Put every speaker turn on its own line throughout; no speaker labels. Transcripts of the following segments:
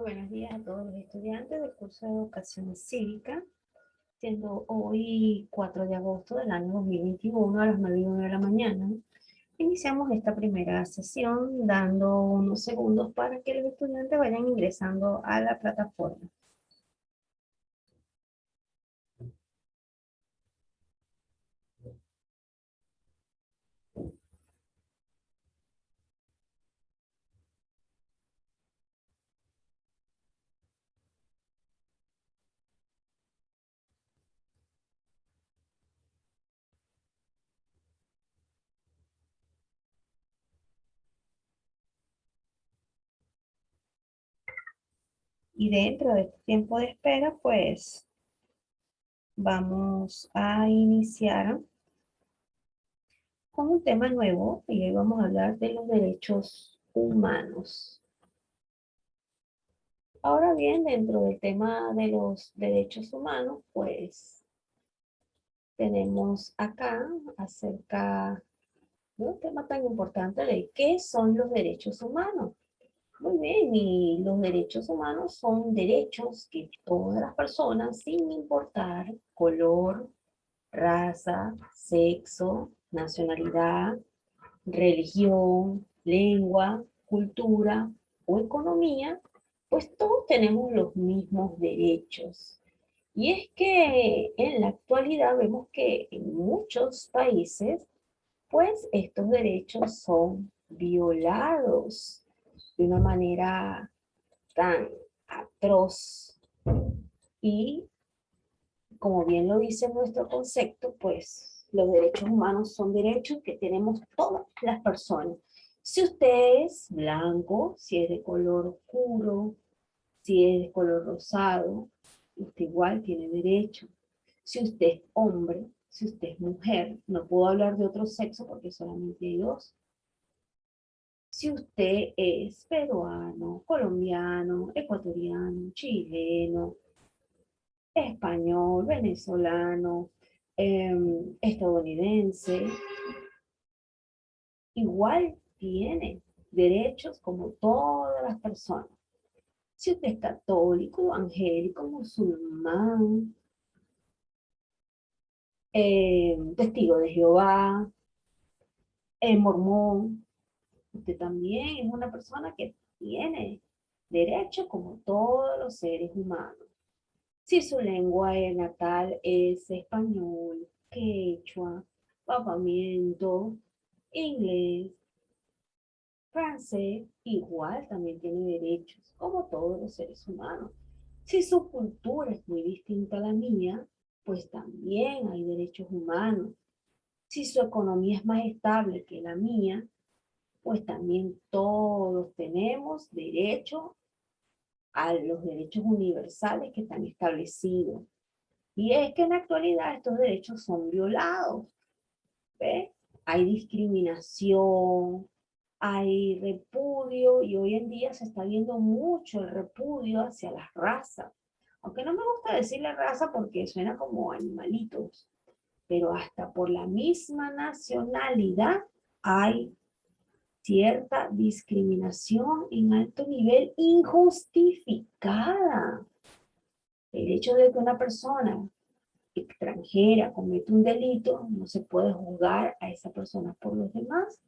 Muy buenos días a todos los estudiantes del curso de Educación Cívica, siendo hoy 4 de agosto del año 2021 a las 9:01 de la mañana. Iniciamos esta primera sesión dando unos segundos para que los estudiantes vayan ingresando a la plataforma. Y dentro de este tiempo de espera, pues vamos a iniciar con un tema nuevo y hoy vamos a hablar de los derechos humanos. Ahora bien, dentro del tema de los derechos humanos, pues tenemos acá acerca de un tema tan importante de qué son los derechos humanos. Muy bien, y los derechos humanos son derechos que todas las personas, sin importar color, raza, sexo, nacionalidad, religión, lengua, cultura o economía, pues todos tenemos los mismos derechos. Y es que en la actualidad vemos que en muchos países, pues estos derechos son violados de una manera tan atroz. Y como bien lo dice nuestro concepto, pues los derechos humanos son derechos que tenemos todas las personas. Si usted es blanco, si es de color oscuro, si es de color rosado, usted igual tiene derecho. Si usted es hombre, si usted es mujer, no puedo hablar de otro sexo porque solamente hay dos. Si usted es peruano, colombiano, ecuatoriano, chileno, español, venezolano, estadounidense, igual tiene derechos como todas las personas. Si usted es católico, evangélico, musulmán, testigo de Jehová, mormón, usted también es una persona que tiene derechos como todos los seres humanos. Si su lengua natal es español, quechua, papamiento, inglés, francés, igual también tiene derechos, como todos los seres humanos. Si su cultura es muy distinta a la mía, pues también hay derechos humanos. Si su economía es más estable que la mía, pues también todos tenemos derecho a los derechos universales que están establecidos. Y es que en la actualidad estos derechos son violados. ¿Ve? Hay discriminación, hay repudio y hoy en día se está viendo mucho el repudio hacia las razas. Aunque no me gusta decirle raza porque suena como animalitos, pero hasta por la misma nacionalidad hay cierta discriminación en alto nivel injustificada. El hecho de que una persona extranjera comete un delito, no se puede juzgar a esa persona por los demás.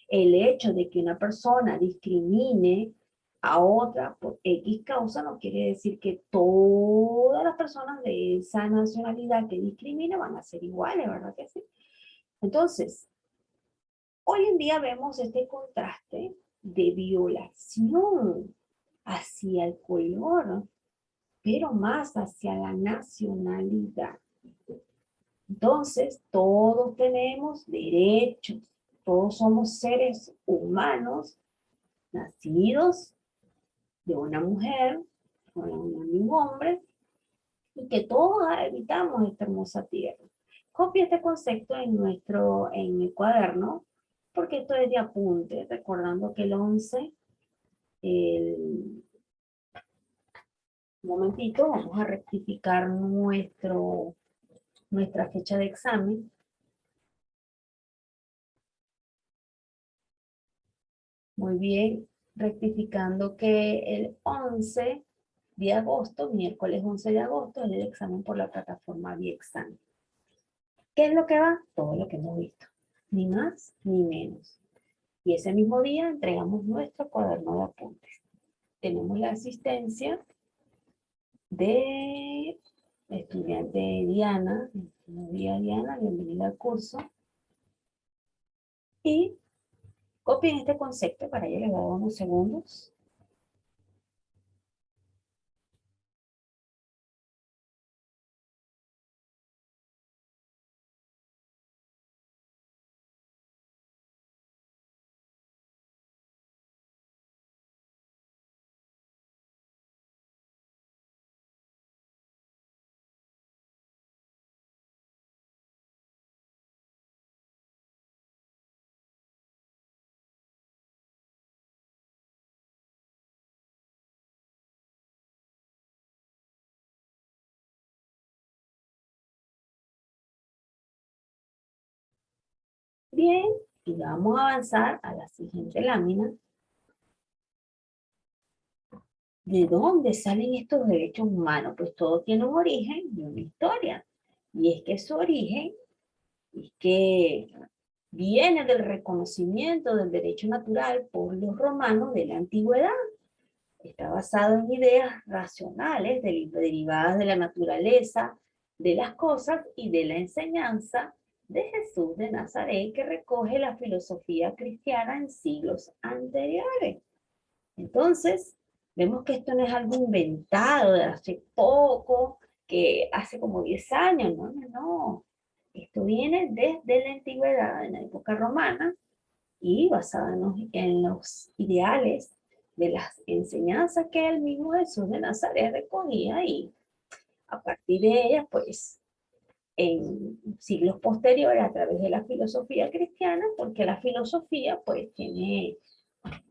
El hecho de que una persona discrimine a otra por X causa no quiere decir que todas las personas de esa nacionalidad que discrimina van a ser iguales, ¿verdad que sí? Entonces, hoy en día vemos este contraste de violación hacia el color, pero más hacia la nacionalidad. Entonces, todos tenemos derechos, todos somos seres humanos nacidos de una mujer, o de un hombre, y que todos habitamos esta hermosa tierra. Copia este concepto en el cuaderno, porque esto es de apunte, recordando que el 11, el un momentito, vamos a rectificar nuestra fecha de examen. Muy bien. rectificando que el 11 de agosto, miércoles 11 de agosto, es el examen por la plataforma Viexam. ¿Qué es lo que va? Todo lo que hemos visto, ni más ni menos. Y ese mismo día entregamos nuestro cuaderno de apuntes. Tenemos la asistencia de estudiante Diana. Buenos días, Diana, bienvenida al curso. Y copien este concepto, para ello les voy a dar unos segundos. Bien, y vamos a avanzar a la siguiente lámina. ¿De dónde salen estos derechos humanos? Pues todo tiene un origen y una historia. Y es que su origen es que viene del reconocimiento del derecho natural por los romanos de la antigüedad. Está basado en ideas racionales derivadas de la naturaleza, de las cosas y de la enseñanza de Jesús de Nazaret, que recoge la filosofía cristiana en siglos anteriores. Entonces, vemos que esto no es algo inventado de hace poco, que hace como 10 años, no, no, no. Esto viene desde la antigüedad, en la época romana, y basada en los ideales de las enseñanzas que el mismo Jesús de Nazaret recogía, y a partir de ellas, pues, en siglos posteriores, a través de la filosofía cristiana, porque la filosofía, pues, tiene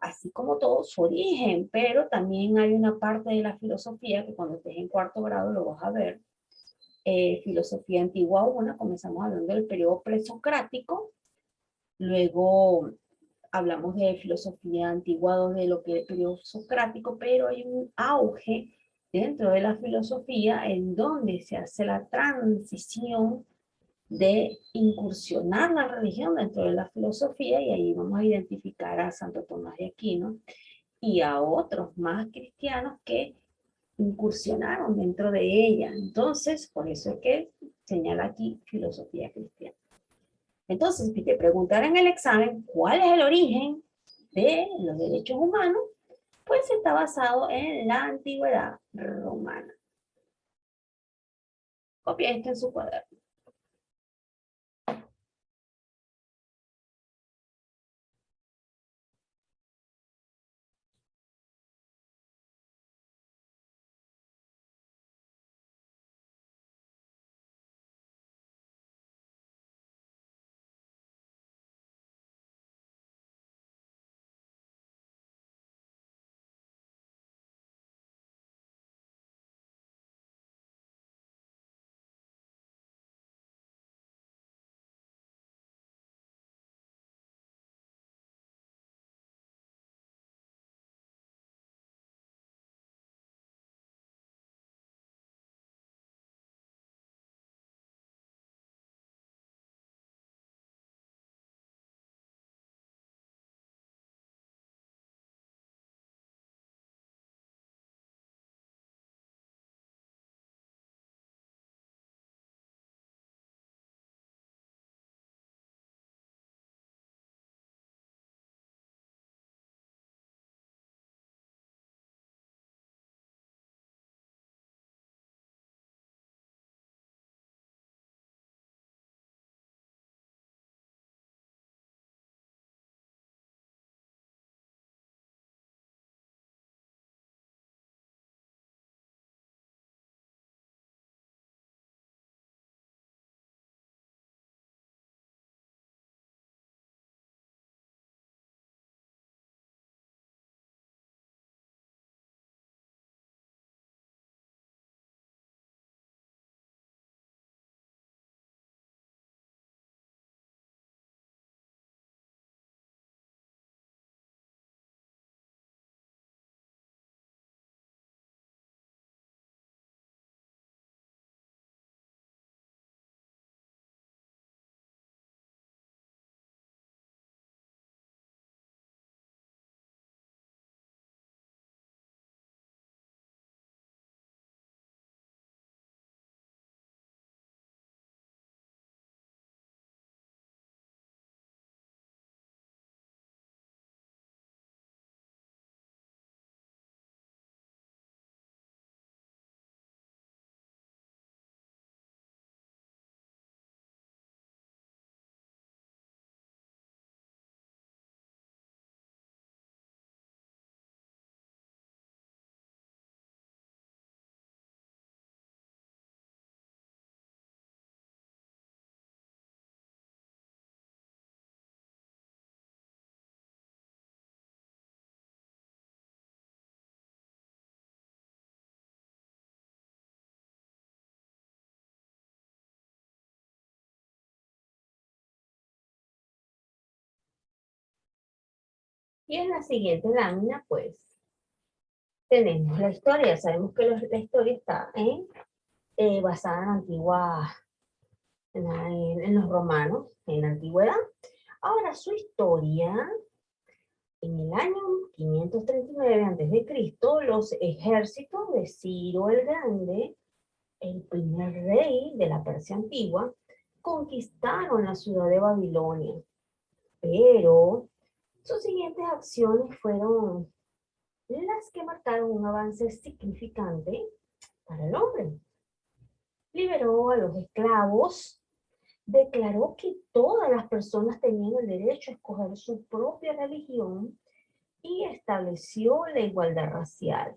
así como todo su origen, pero también hay una parte de la filosofía que cuando estés en cuarto grado lo vas a ver. Filosofía antigua 1, comenzamos hablando del periodo presocrático, luego hablamos de filosofía antigua 2, de lo que es el periodo socrático, pero hay un auge dentro de la filosofía en donde se hace la transición de incursionar la religión dentro de la filosofía, y ahí vamos a identificar a Santo Tomás de Aquino y a otros más cristianos que incursionaron dentro de ella. Entonces, por eso es que señala aquí filosofía cristiana. Entonces, si te preguntaran en el examen cuál es el origen de los derechos humanos, pues está basado en la antigüedad romana. Copia esto en su cuaderno. Y en la siguiente lámina, pues, tenemos la historia. Sabemos que la historia está basada en la antigua, en los romanos, en la antigüedad. Ahora, su historia, en el año 539 a.C., los ejércitos de Ciro el Grande, el primer rey de la Persia antigua, conquistaron la ciudad de Babilonia. Pero sus siguientes acciones fueron las que marcaron un avance significante para el hombre. Liberó a los esclavos, declaró que todas las personas tenían el derecho a escoger su propia religión y estableció la igualdad racial.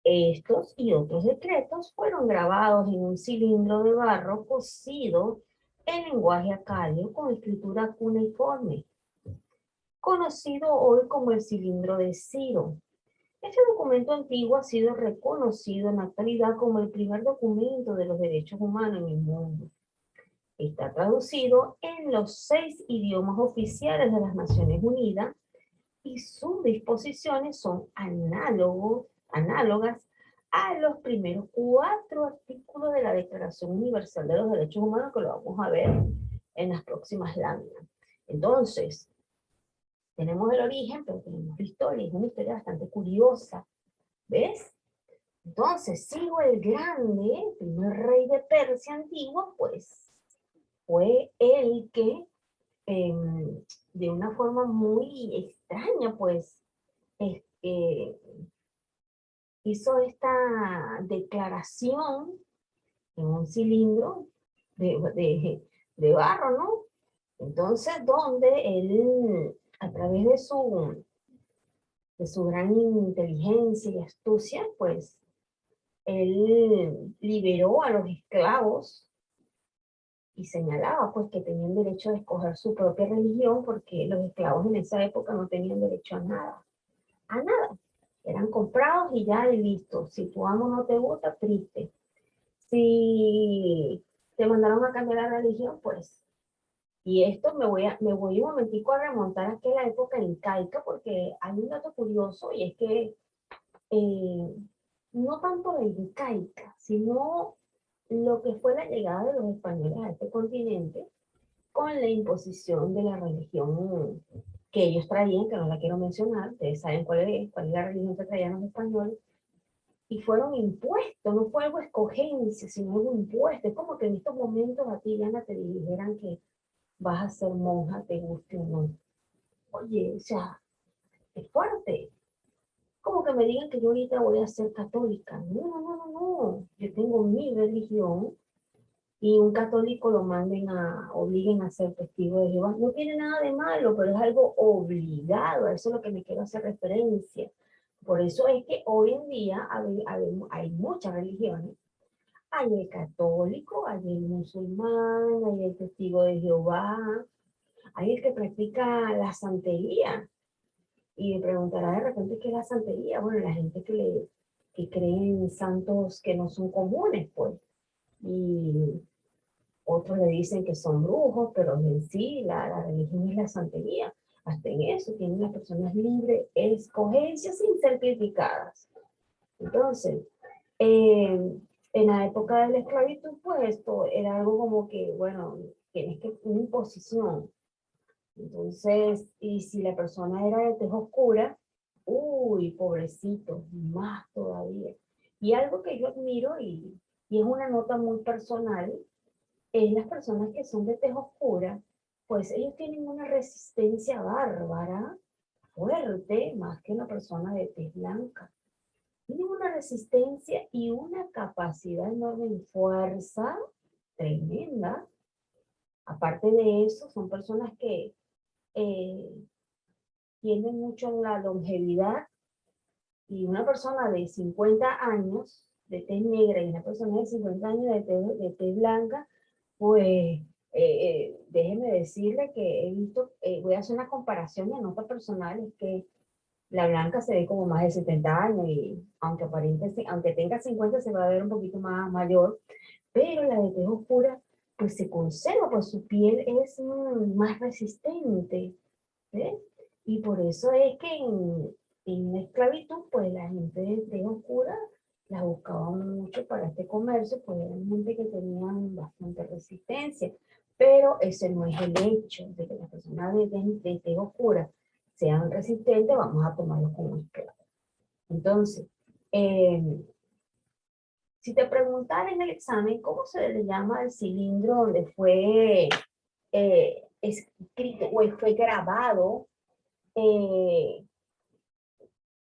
Estos y otros decretos fueron grabados en un cilindro de barro cocido en lenguaje acadio con escritura cuneiforme, conocido hoy como el cilindro de Ciro. Este documento antiguo ha sido reconocido en la actualidad como el primer documento de los derechos humanos en el mundo. Está traducido en los 6 idiomas oficiales de las Naciones Unidas y sus disposiciones son análogas a los primeros 4 artículos de la Declaración Universal de los Derechos Humanos, que lo vamos a ver en las próximas láminas. Entonces, tenemos el origen, pero tenemos la historia. Es una historia bastante curiosa. ¿Ves? Entonces, Ciro el Grande, el primer rey de Persia antigua, pues fue el que de una forma muy extraña, pues, hizo esta declaración en un cilindro de barro, ¿no? Entonces, donde él, a través de su gran inteligencia y astucia, pues, él liberó a los esclavos y señalaba pues que tenían derecho a escoger su propia religión porque los esclavos en esa época no tenían derecho a nada. Eran comprados y ya y listo. Si tu amo no te gusta, triste. Si te mandaron a cambiar la religión, pues. Y esto me voy un momentico a remontar a aquella época incaica porque hay un dato curioso y es que eh, no tanto la incaica, sino lo que fue la llegada de los españoles a este continente con la imposición de la religión que ellos traían, que no la quiero mencionar, ustedes saben cuál es la religión que traían los españoles, y fueron impuestos, no fue algo escogencia, sino algo impuesto. Es como que en estos momentos a ti, Diana, te dijeran que vas a ser monja, te guste o no. Oye, o sea, es fuerte. Como que me digan que yo ahorita voy a ser católica. No, no, no, no, no. Yo tengo mi religión y un católico lo obliguen a ser testigo de Jehová. No tiene nada de malo, pero es algo obligado, a eso es lo que me quiero hacer referencia. Por eso es que hoy en día hay muchas religiones. Hay el católico, hay el musulmán, hay el testigo de Jehová, hay el que practica la santería. Y me preguntará de repente qué es la santería. Bueno, la gente que cree en santos que no son comunes, pues. Y otros le dicen que son brujos, pero en sí la religión es la santería. Hasta en eso tienen las personas libre escogencia sin ser criticadas. Entonces, en la época de la esclavitud, pues esto era algo como que, bueno, tienes que una imposición. Entonces, y si la persona era de tez oscura, uy, pobrecito, más todavía. Y algo que yo admiro y es una nota muy personal, las personas que son de tez oscura, pues ellos tienen una resistencia bárbara, fuerte, más que una persona de tez blanca. Tienen una resistencia y una capacidad enorme en fuerza tremenda. Aparte de eso, son personas que eh, tienden mucho en la longevidad y una persona de 50 años de tez negra y una persona de 50 años de tez blanca, pues déjeme decirle que he visto, voy a hacer una comparación y nota personal, es que la blanca se ve como más de 70 años y aunque tenga 50 se va a ver un poquito más mayor, pero la de tez oscura pues se conserva, pues su piel es más resistente, ¿ves? Y por eso es que en la esclavitud, pues la gente de oscura la buscaba mucho para este comercio, pues eran gente que tenían bastante resistencia. Pero ese no es el hecho de que las personas de oscura sean resistentes, vamos a tomarlos como esclavos. Entonces, eh, si te preguntan en el examen cómo se le llama el cilindro donde fue escrito o fue grabado eh,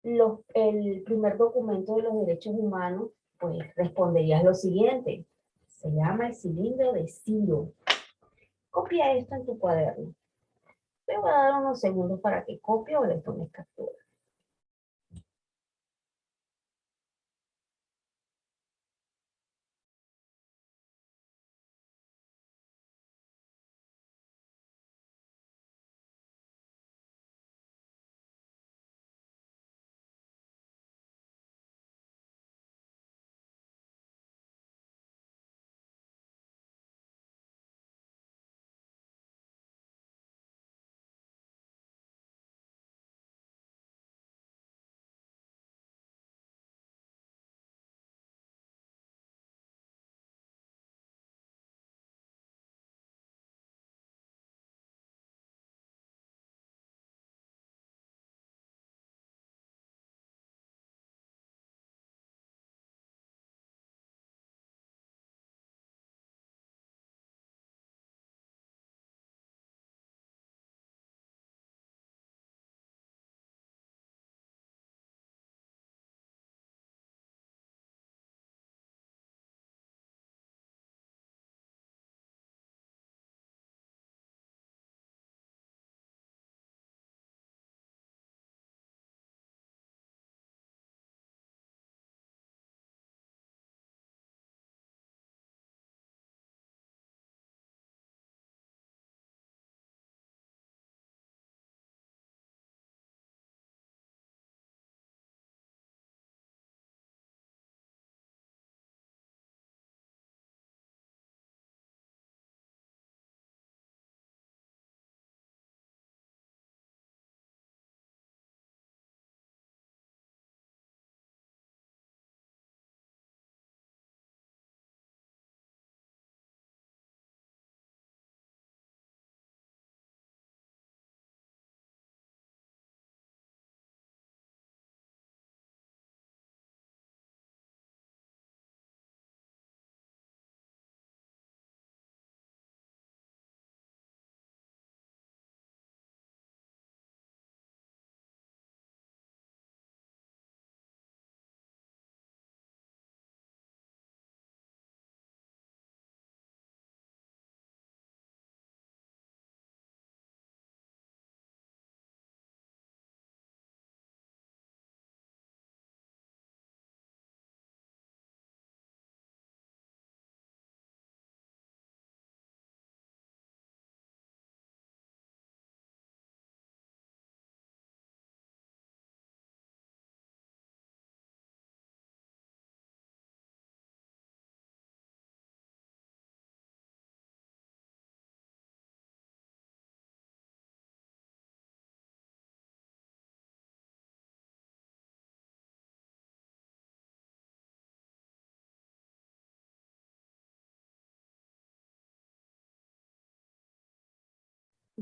el primer documento de los derechos humanos, pues responderías lo siguiente. Se llama el cilindro de Ciro. Copia esto en tu cuaderno. Te voy a dar unos segundos para que copie o le tomes captura.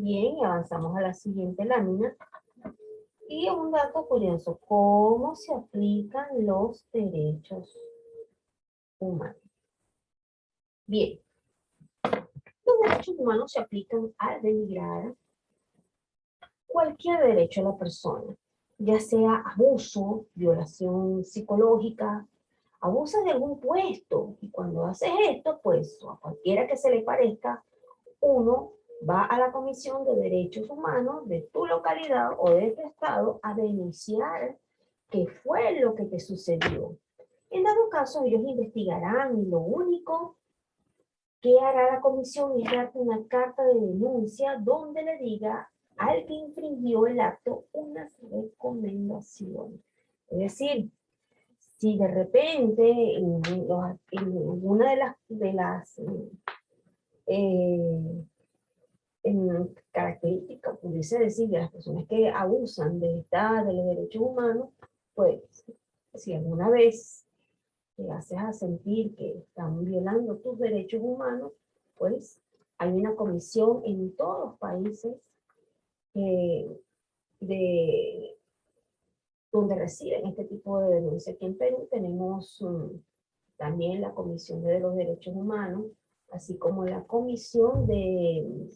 Bien, avanzamos a la siguiente lámina. Y un dato curioso, ¿cómo se aplican los derechos humanos? Bien, los derechos humanos se aplican al denigrar cualquier derecho a la persona, ya sea abuso, violación psicológica, abusas de algún puesto. Y cuando haces esto, pues a cualquiera que se le parezca, uno va a la Comisión de Derechos Humanos de tu localidad o de tu estado a denunciar qué fue lo que te sucedió. En dado caso, ellos investigarán y lo único que hará la comisión es darte una carta de denuncia donde le diga al que infringió el acto unas recomendaciones. Es decir, si de repente en una de las característica, pudiese decir, de las personas que abusan de los derechos humanos, pues si alguna vez te haces a sentir que están violando tus derechos humanos, pues hay una comisión en todos los países eh, de, donde reciben este tipo de denuncias. Aquí en Perú tenemos también la Comisión de los Derechos Humanos, así como la Comisión de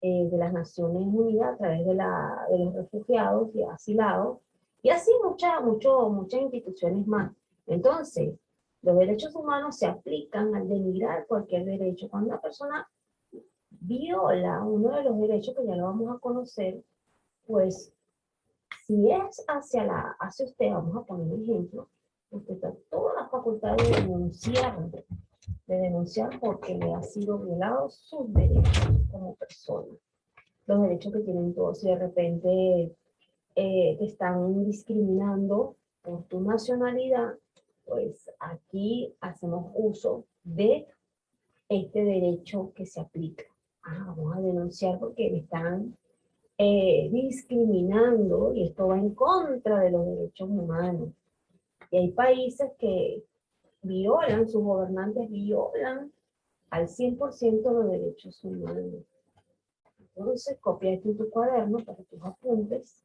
las Naciones Unidas a través de los refugiados y asilados, y así muchas instituciones más. Entonces, los derechos humanos se aplican al denigrar cualquier derecho. Cuando una persona viola uno de los derechos, que ya lo vamos a conocer, pues si es hacia usted, vamos a poner un ejemplo, usted está toda la facultad de denunciar porque le ha sido violado sus derechos como persona, los derechos que tienen todos. Si de repente te están discriminando por tu nacionalidad, pues aquí hacemos uso de este derecho que se aplica. Vamos a denunciar porque me están discriminando y esto va en contra de los derechos humanos. Y hay países que violan, sus gobernantes violan al 100% los derechos humanos. Entonces, copia esto en tu cuaderno para tus apuntes.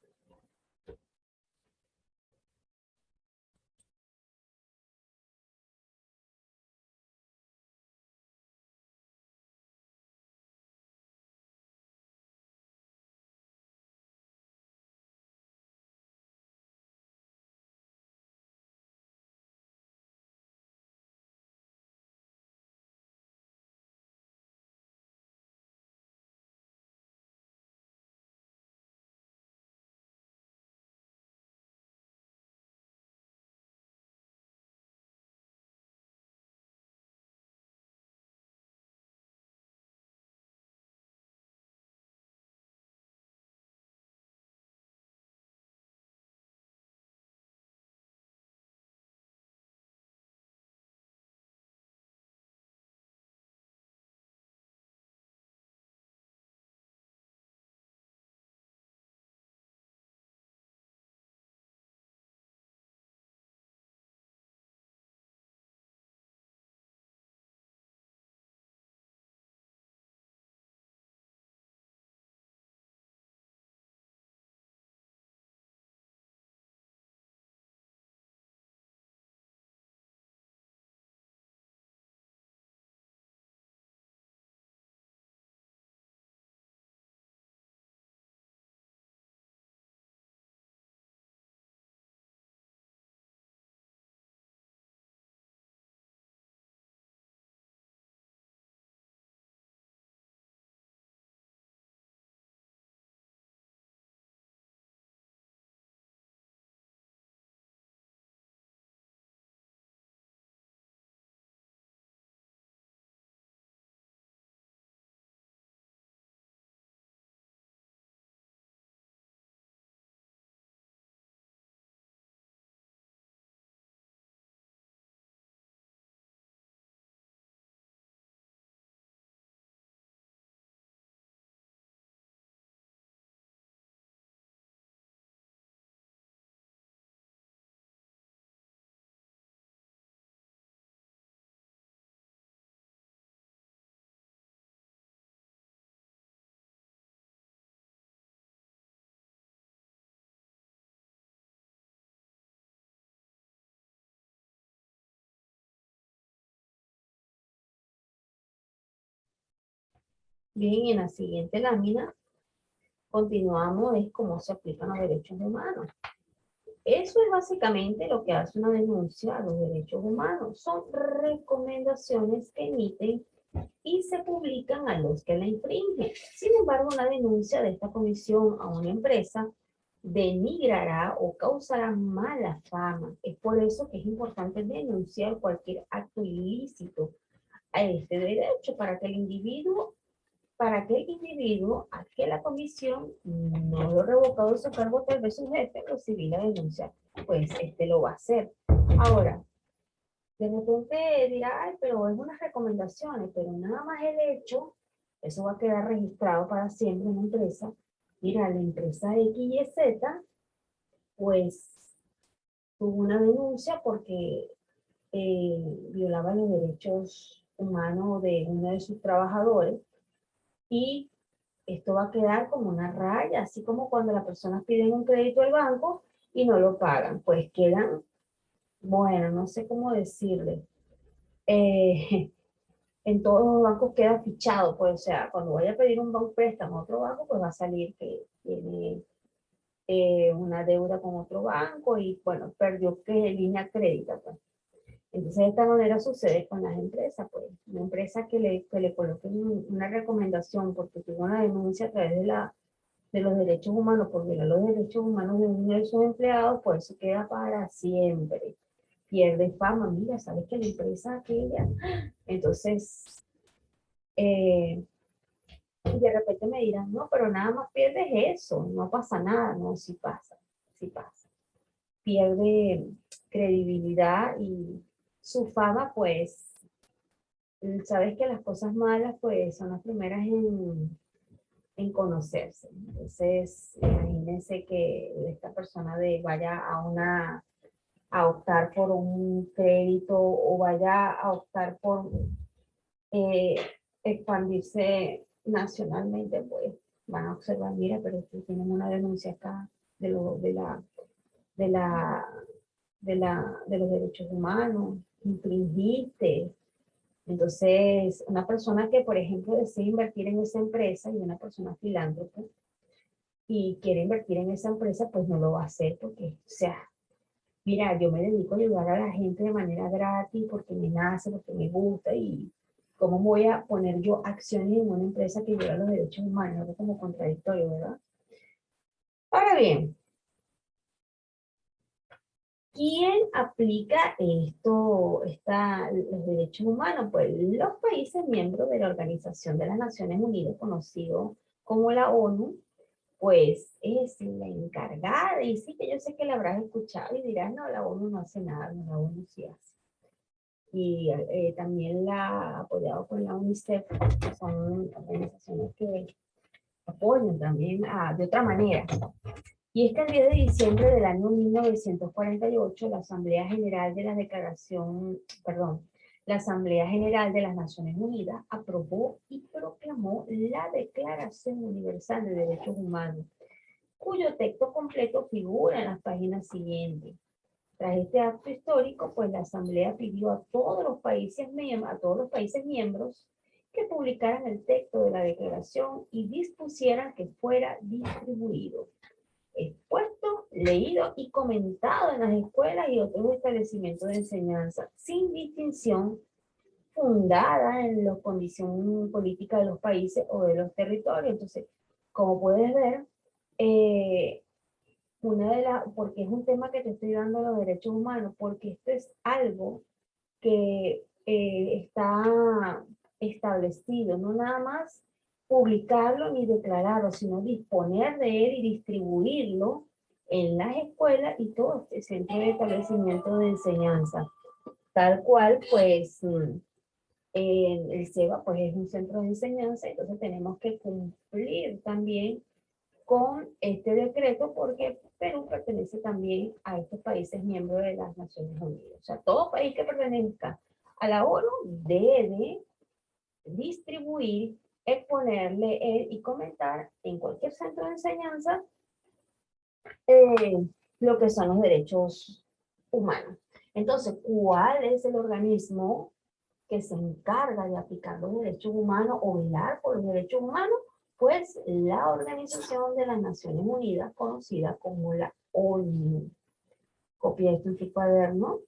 Bien, en la siguiente lámina continuamos es cómo se aplican los derechos humanos. Eso es básicamente lo que hace una denuncia a los derechos humanos. Son recomendaciones que emiten y se publican a los que la infringen. Sin embargo, una denuncia de esta comisión a una empresa denigrará o causará mala fama. Es por eso que es importante denunciar cualquier acto ilícito a este derecho para que el individuo a que la comisión no lo revocado de su cargo, tal vez su jefe lo civil a denunciar, pues este lo va a hacer. Ahora, de repente dirá, ay, pero es unas recomendaciones, pero nada más el hecho Eso va a quedar registrado para siempre en la empresa. Mira, la empresa X y Z, pues tuvo una denuncia porque violaba los derechos humanos de uno de sus trabajadores y esto va a quedar como una raya, así como cuando las personas piden un crédito al banco y no lo pagan, pues quedan, bueno, no sé cómo decirle, eh, en todos los bancos queda fichado, pues o sea, cuando vaya a pedir un banco préstamo a otro banco, pues va a salir que tiene una deuda con otro banco y bueno, perdió que línea crédito, pues. Entonces, de esta manera sucede con las empresas, pues. Una empresa que le coloquen una recomendación porque tuvo una denuncia a través de los derechos humanos, por violar los derechos humanos de uno de sus empleados, pues eso queda para siempre. Pierde fama, mira, sabes que la empresa aquella. Entonces, eh, y de repente me dirán, no, pero nada más pierdes eso, no pasa nada, no, sí pasa, sí pasa. Pierde credibilidad y su fama, pues, sabes que las cosas malas, pues, son las primeras en conocerse. Entonces, imagínense que esta persona vaya a optar por un crédito o vaya a optar por eh, expandirse nacionalmente, pues van a observar, mira, pero tú tienes una denuncia acá de, lo, de, la, de los derechos humanos, infringiste. Entonces, una persona que, por ejemplo, desea invertir en esa empresa y una persona filántropa y quiere invertir en esa empresa, pues no lo va a hacer porque, o sea, mira, yo me dedico a ayudar a la gente de manera gratis porque me nace, porque me gusta y cómo voy a poner yo acciones en una empresa que viola los derechos humanos, algo como contradictorio, ¿verdad? Ahora bien, ¿quién aplica los derechos humanos? Pues los países miembros de la Organización de las Naciones Unidas, conocido como la ONU, pues es la encargada, y sí que yo sé que la habrás escuchado y dirás, no, la ONU no hace nada, no, la ONU sí hace. Y también la apoyado por la UNICEF, que son organizaciones que apoyan también de otra manera. Y es que el 10 de diciembre del año 1948, la Asamblea General de la Declaración, perdón, la Asamblea General de las Naciones Unidas aprobó y proclamó la Declaración Universal de Derechos Humanos, cuyo texto completo figura en las páginas siguientes. Tras este acto histórico, pues la Asamblea pidió a todos los países miembros que publicaran el texto de la declaración y dispusieran que fuera distribuido, expuesto, leído y comentado en las escuelas y otros establecimientos de enseñanza, sin distinción fundada en la condición política de los países o de los territorios. Entonces, como puedes ver, eh, porque es un tema que te estoy dando los derechos humanos, porque esto es algo que está establecido, no nada más publicarlo ni declararlo, sino disponer de él y distribuirlo en las escuelas y todo este centro de establecimiento de enseñanza. Tal cual, pues, el SEBA pues es un centro de enseñanza, entonces tenemos que cumplir también con este decreto porque Perú pertenece también a estos países miembros de las Naciones Unidas. O sea, todo país que pertenezca a la ONU debe distribuir, exponer, leer y comentar en cualquier centro de enseñanza lo que son los derechos humanos. Entonces, ¿cuál es el organismo que se encarga de aplicar los derechos humanos o velar por los derechos humanos? Pues la Organización de las Naciones Unidas, conocida como la ONU. Copia esto en tu cuaderno.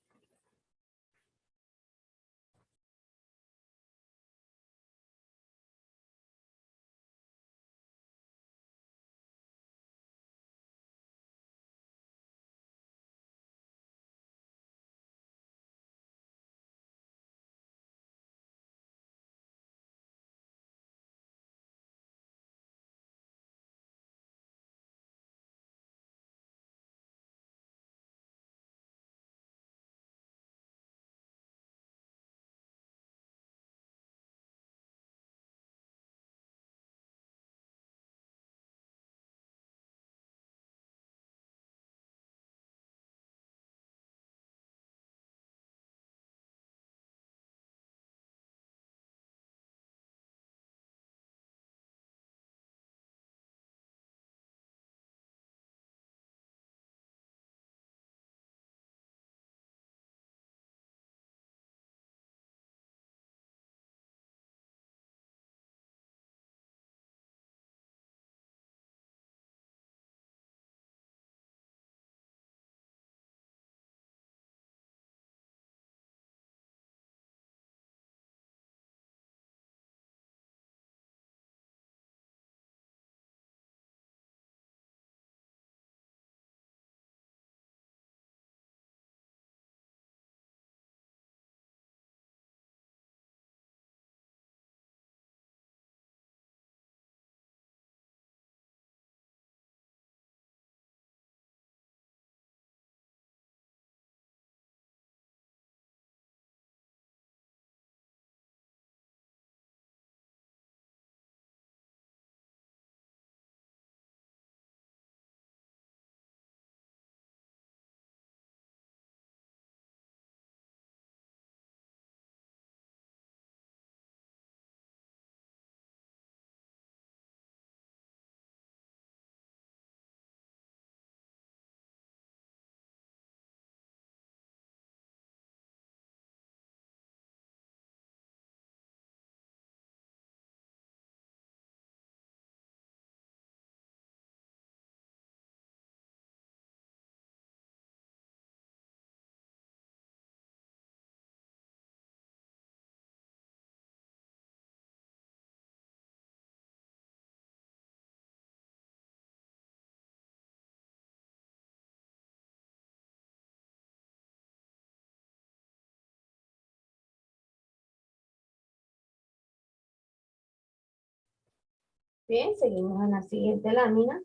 Bien, seguimos en la siguiente lámina.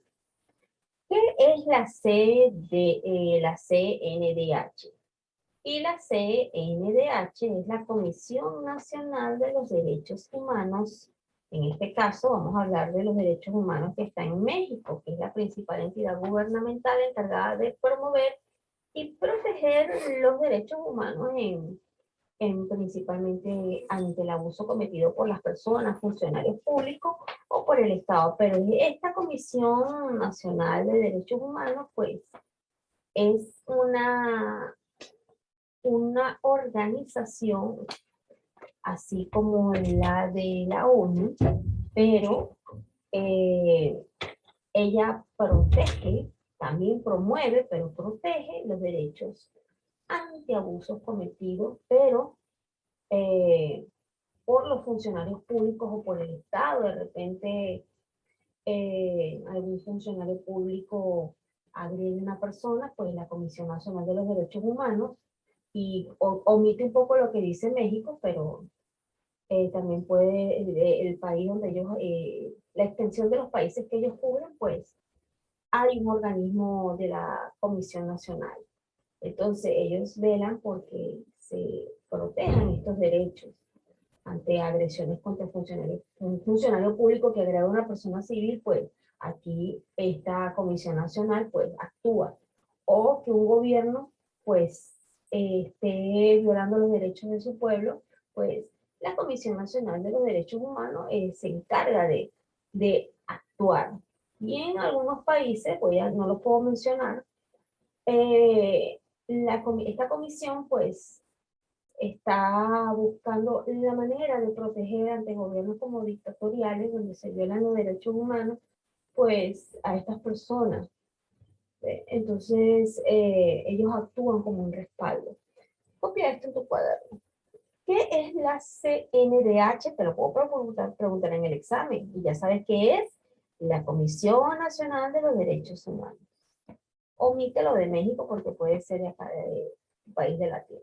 ¿Qué es la la CNDH? Y la CNDH es la Comisión Nacional de los Derechos Humanos. En este caso vamos a hablar de los derechos humanos que está en México, que es la principal entidad gubernamental encargada de promover y proteger los derechos humanos principalmente ante el abuso cometido por las personas, funcionarios públicos o por el Estado. Pero esta Comisión Nacional de Derechos Humanos, pues, es una organización, así como la de la ONU, pero eh, ella protege, también promueve, pero protege los derechos ante abusos cometidos, pero eh, por los funcionarios públicos o por el Estado. De repente, algún funcionario público agrede a una persona, pues la Comisión Nacional de los Derechos Humanos y omite un poco lo que dice México, pero también puede el país donde ellos, la extensión de los países que ellos cubren, pues hay un organismo de la Comisión Nacional. Entonces ellos velan porque se protejan estos derechos ante agresiones contra funcionarios. Un funcionario público que agrede a una persona civil, pues aquí esta Comisión Nacional pues actúa. O que un gobierno pues esté violando los derechos de su pueblo, pues la Comisión Nacional de los Derechos Humanos se encarga de actuar. Y en algunos países, no lo puedo mencionar, eh, esta comisión pues está buscando la manera de proteger ante gobiernos como dictatoriales donde se violan los derechos humanos, pues a estas personas. Entonces, ellos actúan como un respaldo. Copia esto en tu cuaderno. ¿Qué es la CNDH? Te lo puedo preguntar en el examen. Y ya sabes qué es la Comisión Nacional de los Derechos Humanos. Omite lo de México porque puede ser de acá de un país de latino.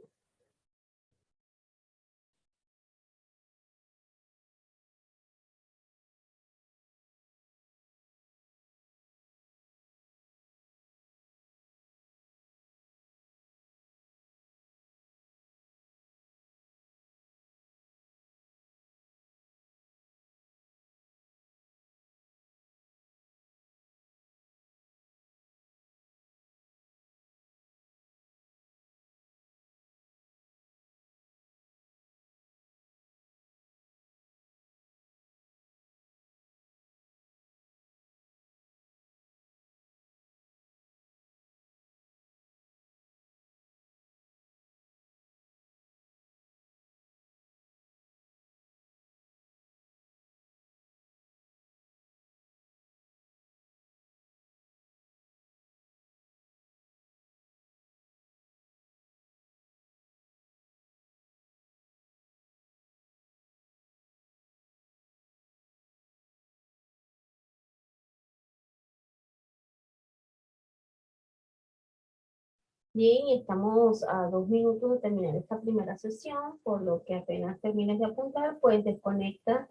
Bien, estamos a 2 minutos de terminar esta primera sesión, por lo que apenas termines de apuntar, pues desconecta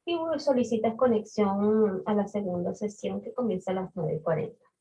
y solicitas conexión a la segunda sesión que comienza a las 9:40.